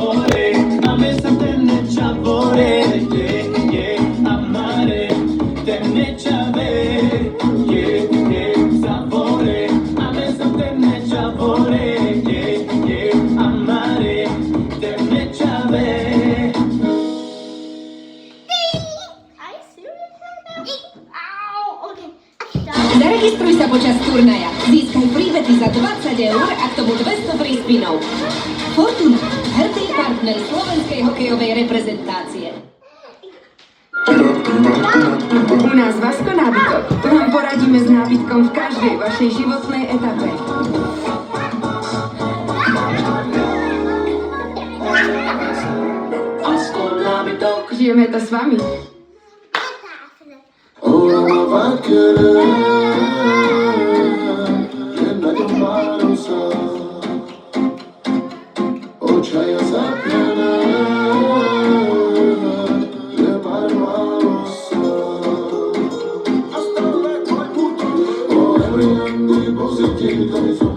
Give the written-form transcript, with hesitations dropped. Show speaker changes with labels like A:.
A: sabore, a me sa tenne sabore, amare, tenne sabore, sabore, a me sa tenne sabore, amare, tenne sabore.
B: Zaregistruj sa počas turnaja. Získaj príbety za 20 eur a k tomu 200 free spinov. Fortuna, hrdý partner slovenskej hokejovej reprezentácie.
C: U nás Vasko nábytok. Tu vám poradíme s nábytkom v každej vašej životnej etape.
A: Vasko nábytok.
C: Žijeme to s vami.
A: Positivity.